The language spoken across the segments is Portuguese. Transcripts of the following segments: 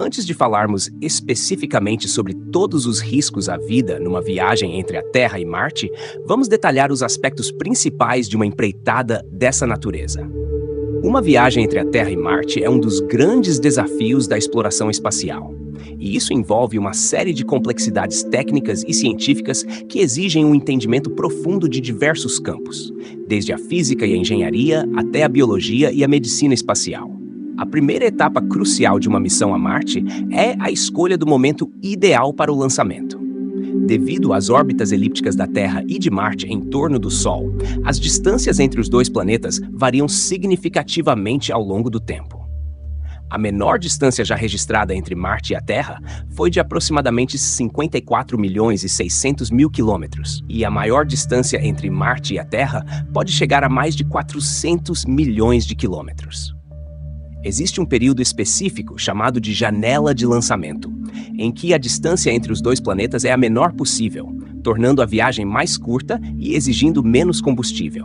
Antes de falarmos especificamente sobre todos os riscos à vida numa viagem entre a Terra e Marte, vamos detalhar os aspectos principais de uma empreitada dessa natureza. Uma viagem entre a Terra e Marte é um dos grandes desafios da exploração espacial. E isso envolve uma série de complexidades técnicas e científicas que exigem um entendimento profundo de diversos campos, desde a física e a engenharia até a biologia e a medicina espacial. A primeira etapa crucial de uma missão a Marte é a escolha do momento ideal para o lançamento. Devido às órbitas elípticas da Terra e de Marte em torno do Sol, as distâncias entre os dois planetas variam significativamente ao longo do tempo. A menor distância já registrada entre Marte e a Terra foi de aproximadamente 54.600.000 quilômetros, e a maior distância entre Marte e a Terra pode chegar a mais de 400 milhões de quilômetros. Existe um período específico chamado de janela de lançamento, em que a distância entre os dois planetas é a menor possível, tornando a viagem mais curta e exigindo menos combustível.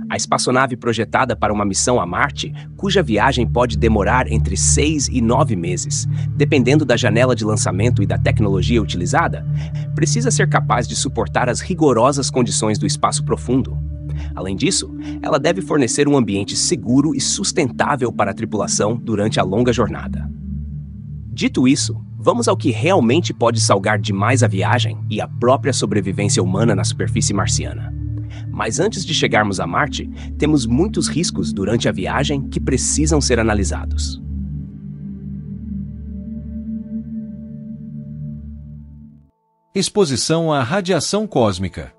A espaçonave projetada para uma missão a Marte, cuja viagem pode demorar entre 6 e 9 meses, dependendo da janela de lançamento e da tecnologia utilizada, precisa ser capaz de suportar as rigorosas condições do espaço profundo. Além disso, ela deve fornecer um ambiente seguro e sustentável para a tripulação durante a longa jornada. Dito isso, vamos ao que realmente pode salgar demais a viagem e a própria sobrevivência humana na superfície marciana. Mas antes de chegarmos a Marte, temos muitos riscos durante a viagem que precisam ser analisados. Exposição à radiação cósmica.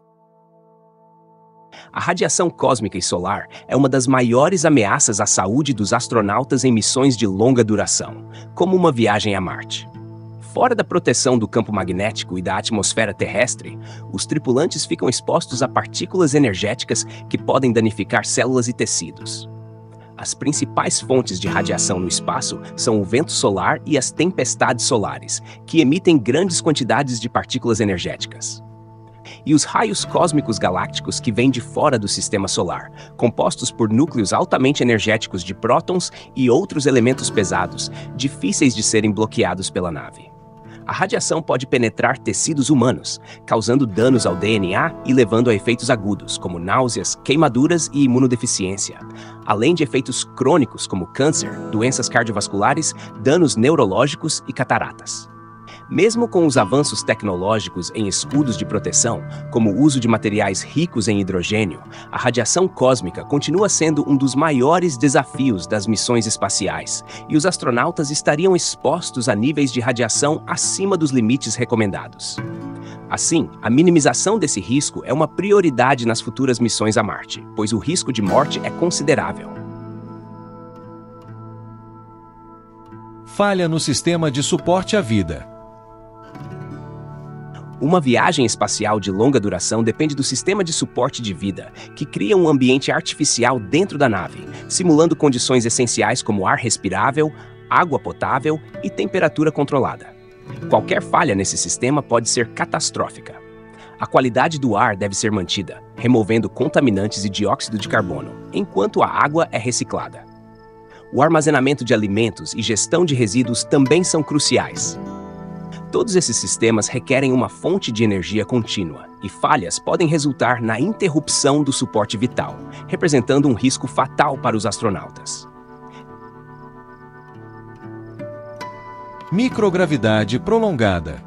A radiação cósmica e solar é uma das maiores ameaças à saúde dos astronautas em missões de longa duração, como uma viagem a Marte. Fora da proteção do campo magnético e da atmosfera terrestre, os tripulantes ficam expostos a partículas energéticas que podem danificar células e tecidos. As principais fontes de radiação no espaço são o vento solar e as tempestades solares, que emitem grandes quantidades de partículas energéticas. E os raios cósmicos galácticos que vêm de fora do sistema solar, compostos por núcleos altamente energéticos de prótons e outros elementos pesados, difíceis de serem bloqueados pela nave. A radiação pode penetrar tecidos humanos, causando danos ao DNA e levando a efeitos agudos, como náuseas, queimaduras e imunodeficiência, além de efeitos crônicos como câncer, doenças cardiovasculares, danos neurológicos e cataratas. Mesmo com os avanços tecnológicos em escudos de proteção, como o uso de materiais ricos em hidrogênio, a radiação cósmica continua sendo um dos maiores desafios das missões espaciais, e os astronautas estariam expostos a níveis de radiação acima dos limites recomendados. Assim, a minimização desse risco é uma prioridade nas futuras missões a Marte, pois o risco de morte é considerável. Falha no sistema de suporte à vida. Uma viagem espacial de longa duração depende do sistema de suporte de vida, que cria um ambiente artificial dentro da nave, simulando condições essenciais como ar respirável, água potável e temperatura controlada. Qualquer falha nesse sistema pode ser catastrófica. A qualidade do ar deve ser mantida, removendo contaminantes e dióxido de carbono, enquanto a água é reciclada. O armazenamento de alimentos e gestão de resíduos também são cruciais. Todos esses sistemas requerem uma fonte de energia contínua, e falhas podem resultar na interrupção do suporte vital, representando um risco fatal para os astronautas. Microgravidade prolongada.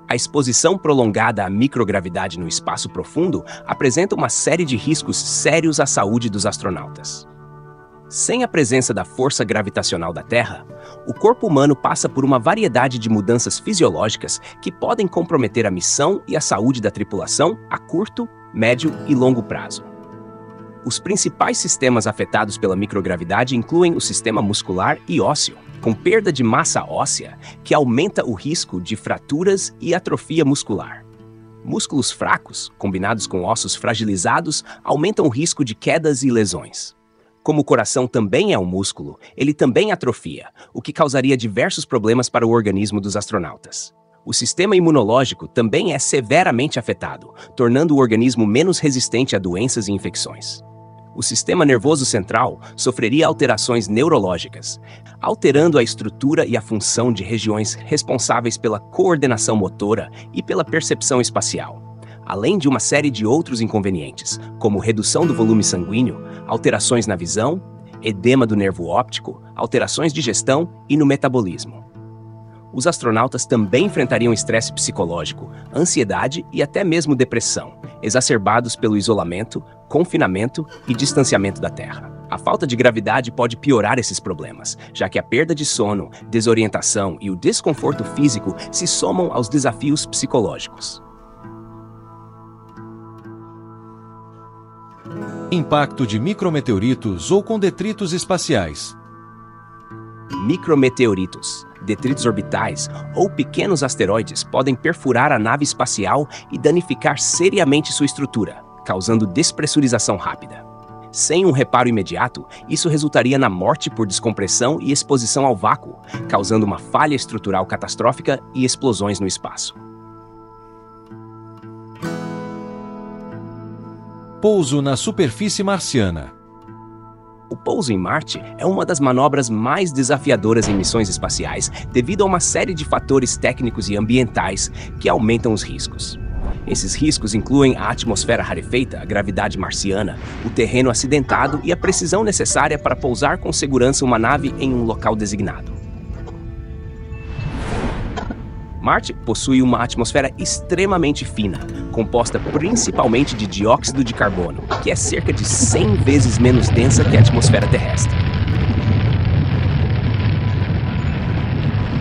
A exposição prolongada à microgravidade no espaço profundo apresenta uma série de riscos sérios à saúde dos astronautas. Sem a presença da força gravitacional da Terra, o corpo humano passa por uma variedade de mudanças fisiológicas que podem comprometer a missão e a saúde da tripulação a curto, médio e longo prazo. Os principais sistemas afetados pela microgravidade incluem o sistema muscular e ósseo, com perda de massa óssea, que aumenta o risco de fraturas e atrofia muscular. Músculos fracos, combinados com ossos fragilizados, aumentam o risco de quedas e lesões. Como o coração também é um músculo, ele também atrofia, o que causaria diversos problemas para o organismo dos astronautas. O sistema imunológico também é severamente afetado, tornando o organismo menos resistente a doenças e infecções. O sistema nervoso central sofreria alterações neurológicas, alterando a estrutura e a função de regiões responsáveis pela coordenação motora e pela percepção espacial, além de uma série de outros inconvenientes, como redução do volume sanguíneo, alterações na visão, edema do nervo óptico, alterações de digestão e no metabolismo. Os astronautas também enfrentariam estresse psicológico, ansiedade e até mesmo depressão, exacerbados pelo isolamento, confinamento e distanciamento da Terra. A falta de gravidade pode piorar esses problemas, já que a perda de sono, desorientação e o desconforto físico se somam aos desafios psicológicos. Impacto de micrometeoritos ou com detritos espaciais. Micrometeoritos, detritos orbitais ou pequenos asteroides podem perfurar a nave espacial e danificar seriamente sua estrutura, causando despressurização rápida. Sem um reparo imediato, isso resultaria na morte por descompressão e exposição ao vácuo, causando uma falha estrutural catastrófica e explosões no espaço. Pouso na superfície marciana. O pouso em Marte é uma das manobras mais desafiadoras em missões espaciais devido a uma série de fatores técnicos e ambientais que aumentam os riscos. Esses riscos incluem a atmosfera rarefeita, a gravidade marciana, o terreno acidentado e a precisão necessária para pousar com segurança uma nave em um local designado. Marte possui uma atmosfera extremamente fina, composta principalmente de dióxido de carbono, que é cerca de 100 vezes menos densa que a atmosfera terrestre.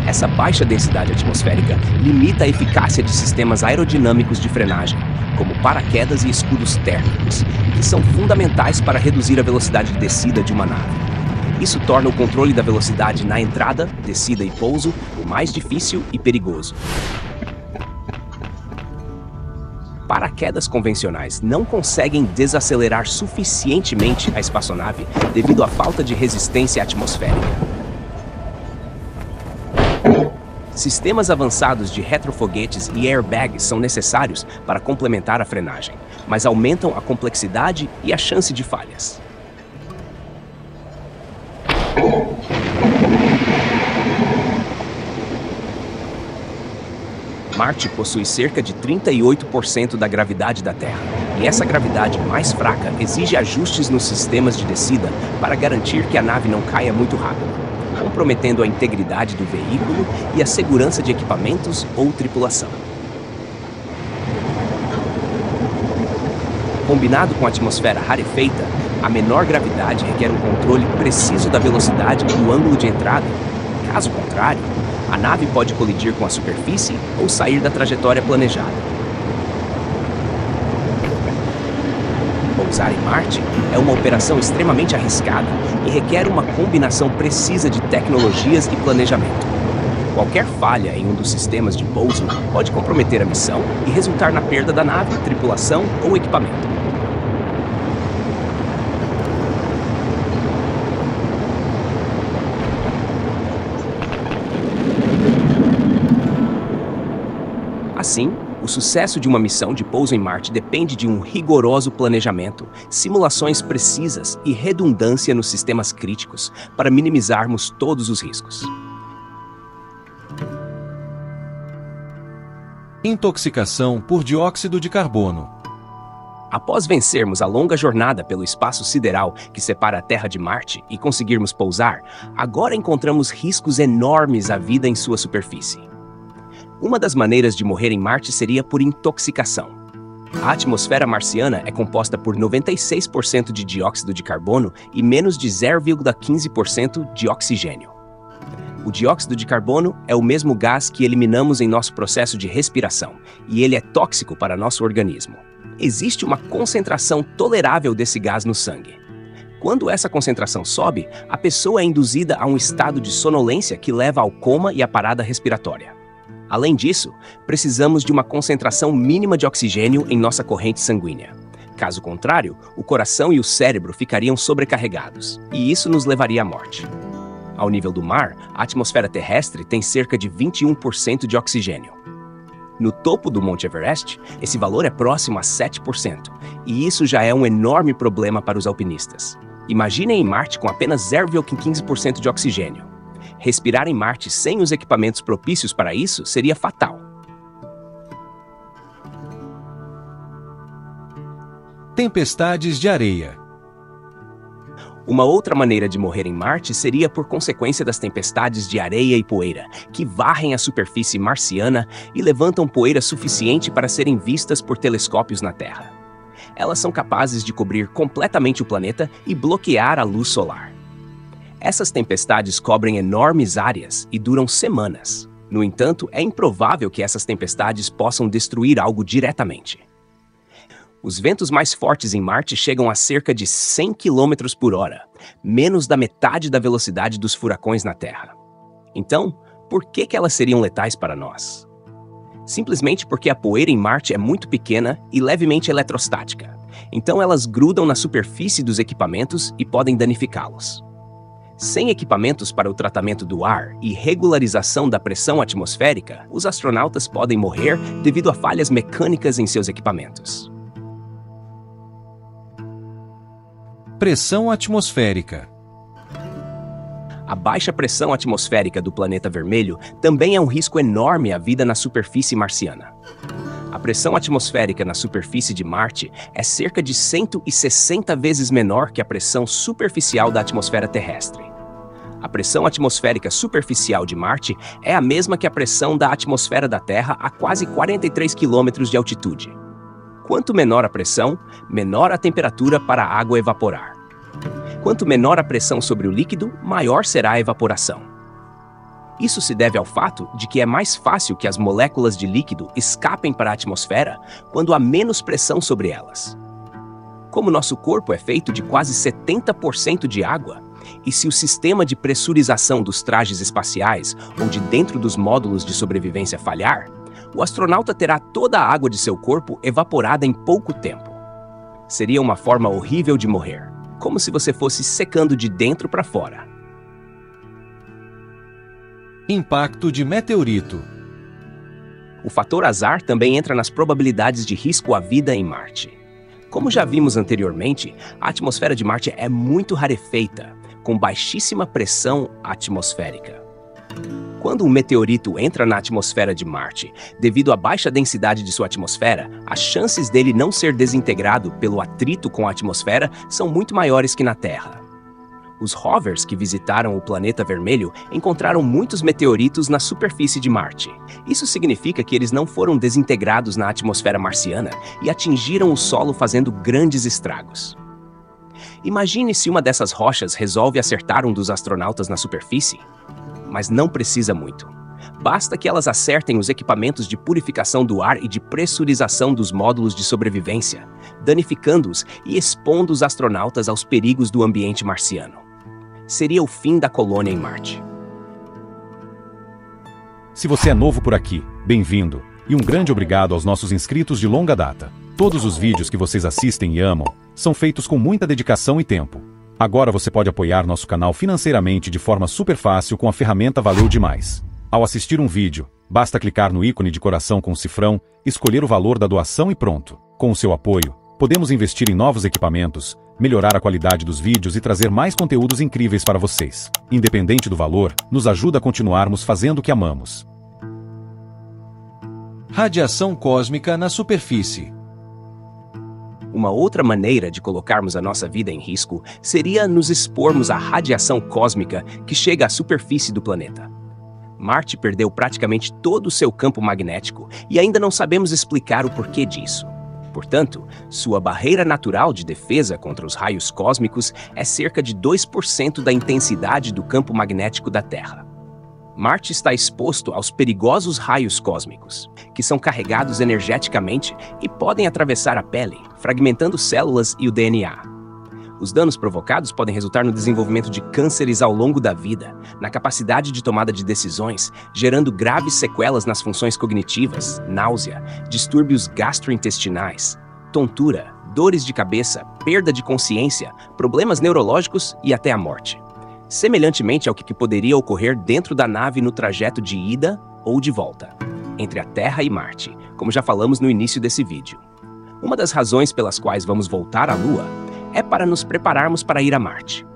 Essa baixa densidade atmosférica limita a eficácia de sistemas aerodinâmicos de frenagem, como paraquedas e escudos térmicos, que são fundamentais para reduzir a velocidade de descida de uma nave. Isso torna o controle da velocidade na entrada, descida e pouso mais difícil e perigoso. Paraquedas convencionais não conseguem desacelerar suficientemente a espaçonave devido à falta de resistência atmosférica. Sistemas avançados de retrofoguetes e airbags são necessários para complementar a frenagem, mas aumentam a complexidade e a chance de falhas. Marte possui cerca de 38% da gravidade da Terra, e essa gravidade mais fraca exige ajustes nos sistemas de descida para garantir que a nave não caia muito rápido, comprometendo a integridade do veículo e a segurança de equipamentos ou tripulação. Combinado com a atmosfera rarefeita, a menor gravidade requer um controle preciso da velocidade e do ângulo de entrada. Caso contrário, a nave pode colidir com a superfície ou sair da trajetória planejada. Pousar em Marte é uma operação extremamente arriscada e requer uma combinação precisa de tecnologias e planejamento. Qualquer falha em um dos sistemas de pouso pode comprometer a missão e resultar na perda da nave, tripulação ou equipamento. Assim, o sucesso de uma missão de pouso em Marte depende de um rigoroso planejamento, simulações precisas e redundância nos sistemas críticos para minimizarmos todos os riscos. Intoxicação por dióxido de carbono. Após vencermos a longa jornada pelo espaço sideral que separa a Terra de Marte e conseguirmos pousar, agora encontramos riscos enormes à vida em sua superfície. Uma das maneiras de morrer em Marte seria por intoxicação. A atmosfera marciana é composta por 96% de dióxido de carbono e menos de 0,15% de oxigênio. O dióxido de carbono é o mesmo gás que eliminamos em nosso processo de respiração, e ele é tóxico para nosso organismo. Existe uma concentração tolerável desse gás no sangue. Quando essa concentração sobe, a pessoa é induzida a um estado de sonolência que leva ao coma e à parada respiratória. Além disso, precisamos de uma concentração mínima de oxigênio em nossa corrente sanguínea. Caso contrário, o coração e o cérebro ficariam sobrecarregados, e isso nos levaria à morte. Ao nível do mar, a atmosfera terrestre tem cerca de 21% de oxigênio. No topo do Monte Everest, esse valor é próximo a 7%, E isso já é um enorme problema para os alpinistas. Imaginem em Marte com apenas 0,15% de oxigênio. Respirar em Marte sem os equipamentos propícios para isso seria fatal. Tempestades de areia. Uma outra maneira de morrer em Marte seria por consequência das tempestades de areia e poeira, que varrem a superfície marciana e levantam poeira suficiente para serem vistas por telescópios na Terra. Elas são capazes de cobrir completamente o planeta e bloquear a luz solar. Essas tempestades cobrem enormes áreas e duram semanas. No entanto, é improvável que essas tempestades possam destruir algo diretamente. Os ventos mais fortes em Marte chegam a cerca de 100 km por hora, menos da metade da velocidade dos furacões na Terra. Então, por que elas seriam letais para nós? Simplesmente porque a poeira em Marte é muito pequena e levemente eletrostática. Então elas grudam na superfície dos equipamentos e podem danificá-los. Sem equipamentos para o tratamento do ar e regularização da pressão atmosférica, os astronautas podem morrer devido a falhas mecânicas em seus equipamentos. Pressão atmosférica. A baixa pressão atmosférica do planeta vermelho também é um risco enorme à vida na superfície marciana. A pressão atmosférica na superfície de Marte é cerca de 160 vezes menor que a pressão superficial da atmosfera terrestre. A pressão atmosférica superficial de Marte é a mesma que a pressão da atmosfera da Terra a quase 43 km de altitude. Quanto menor a pressão, menor a temperatura para a água evaporar. Quanto menor a pressão sobre o líquido, maior será a evaporação. Isso se deve ao fato de que é mais fácil que as moléculas de líquido escapem para a atmosfera quando há menos pressão sobre elas. Como nosso corpo é feito de quase 70% de água, e se o sistema de pressurização dos trajes espaciais ou de dentro dos módulos de sobrevivência falhar, o astronauta terá toda a água de seu corpo evaporada em pouco tempo. Seria uma forma horrível de morrer, como se você fosse secando de dentro para fora. Impacto de meteorito. O fator azar também entra nas probabilidades de risco à vida em Marte. Como já vimos anteriormente, a atmosfera de Marte é muito rarefeita, com baixíssima pressão atmosférica. Quando um meteorito entra na atmosfera de Marte, devido à baixa densidade de sua atmosfera, as chances dele não ser desintegrado pelo atrito com a atmosfera são muito maiores que na Terra. Os rovers que visitaram o planeta vermelho encontraram muitos meteoritos na superfície de Marte. Isso significa que eles não foram desintegrados na atmosfera marciana e atingiram o solo fazendo grandes estragos. Imagine se uma dessas rochas resolve acertar um dos astronautas na superfície. Mas não precisa muito. Basta que elas acertem os equipamentos de purificação do ar e de pressurização dos módulos de sobrevivência, danificando-os e expondo os astronautas aos perigos do ambiente marciano. Seria o fim da colônia em Marte. Se você é novo por aqui, bem-vindo, e um grande obrigado aos nossos inscritos de longa data. Todos os vídeos que vocês assistem e amam são feitos com muita dedicação e tempo. Agora você pode apoiar nosso canal financeiramente de forma super fácil com a ferramenta Valeu Demais. Ao assistir um vídeo, basta clicar no ícone de coração com o cifrão, escolher o valor da doação e pronto. Com o seu apoio, podemos investir em novos equipamentos, melhorar a qualidade dos vídeos e trazer mais conteúdos incríveis para vocês. Independente do valor, nos ajuda a continuarmos fazendo o que amamos. Radiação cósmica na superfície. Uma outra maneira de colocarmos a nossa vida em risco seria nos expormos à radiação cósmica que chega à superfície do planeta. Marte perdeu praticamente todo o seu campo magnético e ainda não sabemos explicar o porquê disso. Portanto, sua barreira natural de defesa contra os raios cósmicos é cerca de 2% da intensidade do campo magnético da Terra. Marte está exposto aos perigosos raios cósmicos, que são carregados energeticamente e podem atravessar a pele, fragmentando células e o DNA. Os danos provocados podem resultar no desenvolvimento de cânceres ao longo da vida, na capacidade de tomada de decisões, gerando graves sequelas nas funções cognitivas, náusea, distúrbios gastrointestinais, tontura, dores de cabeça, perda de consciência, problemas neurológicos e até a morte. Semelhantemente ao que poderia ocorrer dentro da nave no trajeto de ida ou de volta, entre a Terra e Marte, como já falamos no início desse vídeo. Uma das razões pelas quais vamos voltar à Lua é para nos prepararmos para ir a Marte.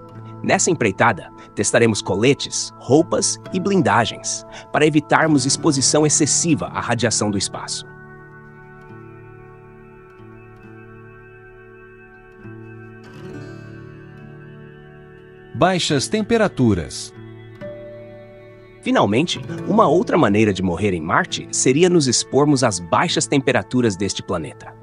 Nessa empreitada, testaremos coletes, roupas e blindagens, para evitarmos exposição excessiva à radiação do espaço. Baixas temperaturas. Finalmente, uma outra maneira de morrer em Marte seria nos expormos às baixas temperaturas deste planeta.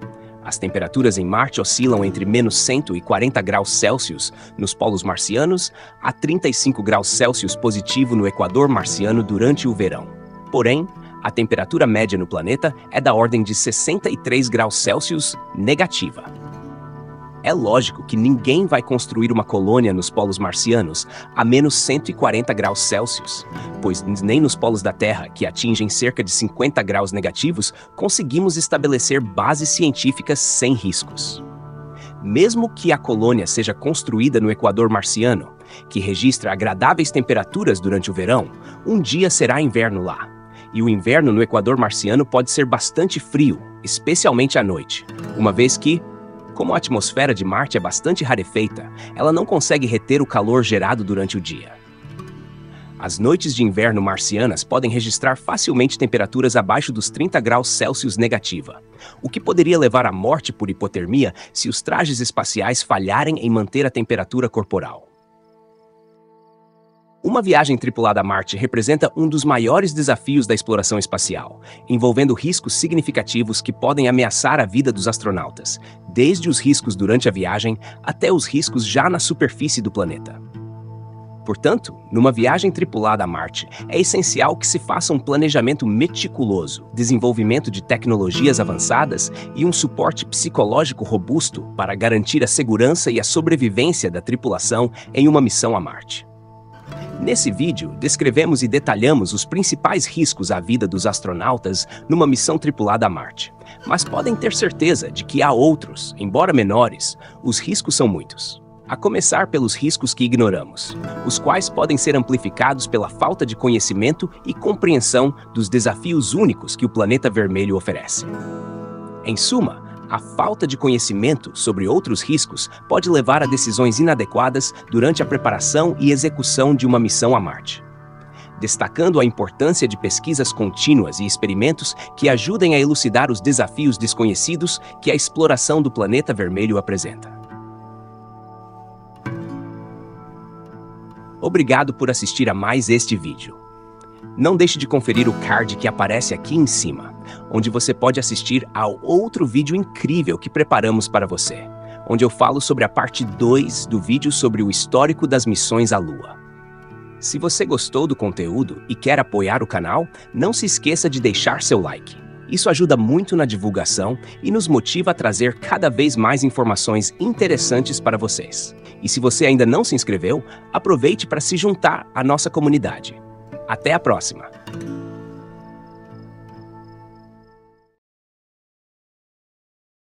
As temperaturas em Marte oscilam entre menos 140 graus Celsius nos polos marcianos a 35 graus Celsius positivo no equador marciano durante o verão. Porém, a temperatura média no planeta é da ordem de 63 graus Celsius negativa. É lógico que ninguém vai construir uma colônia nos polos marcianos a menos 140 graus Celsius, pois nem nos polos da Terra, que atingem cerca de 50 graus negativos, conseguimos estabelecer bases científicas sem riscos. Mesmo que a colônia seja construída no equador marciano, que registra agradáveis temperaturas durante o verão, um dia será inverno lá. E o inverno no equador marciano pode ser bastante frio, especialmente à noite, uma vez que, como a atmosfera de Marte é bastante rarefeita, ela não consegue reter o calor gerado durante o dia. As noites de inverno marcianas podem registrar facilmente temperaturas abaixo dos 30 graus Celsius negativa, o que poderia levar à morte por hipotermia se os trajes espaciais falharem em manter a temperatura corporal. Uma viagem tripulada a Marte representa um dos maiores desafios da exploração espacial, envolvendo riscos significativos que podem ameaçar a vida dos astronautas, desde os riscos durante a viagem até os riscos já na superfície do planeta. Portanto, numa viagem tripulada a Marte, é essencial que se faça um planejamento meticuloso, desenvolvimento de tecnologias avançadas e um suporte psicológico robusto para garantir a segurança e a sobrevivência da tripulação em uma missão a Marte. Nesse vídeo, descrevemos e detalhamos os principais riscos à vida dos astronautas numa missão tripulada a Marte. Mas podem ter certeza de que há outros, embora menores, os riscos são muitos. A começar pelos riscos que ignoramos, os quais podem ser amplificados pela falta de conhecimento e compreensão dos desafios únicos que o planeta vermelho oferece. Em suma, a falta de conhecimento sobre outros riscos pode levar a decisões inadequadas durante a preparação e execução de uma missão a Marte, destacando a importância de pesquisas contínuas e experimentos que ajudem a elucidar os desafios desconhecidos que a exploração do planeta vermelho apresenta. Obrigado por assistir a mais este vídeo. Não deixe de conferir o card que aparece aqui em cima, onde você pode assistir ao outro vídeo incrível que preparamos para você, onde eu falo sobre a parte 2 do vídeo sobre o histórico das missões à Lua. Se você gostou do conteúdo e quer apoiar o canal, não se esqueça de deixar seu like. Isso ajuda muito na divulgação e nos motiva a trazer cada vez mais informações interessantes para vocês. E se você ainda não se inscreveu, aproveite para se juntar à nossa comunidade. Até a próxima!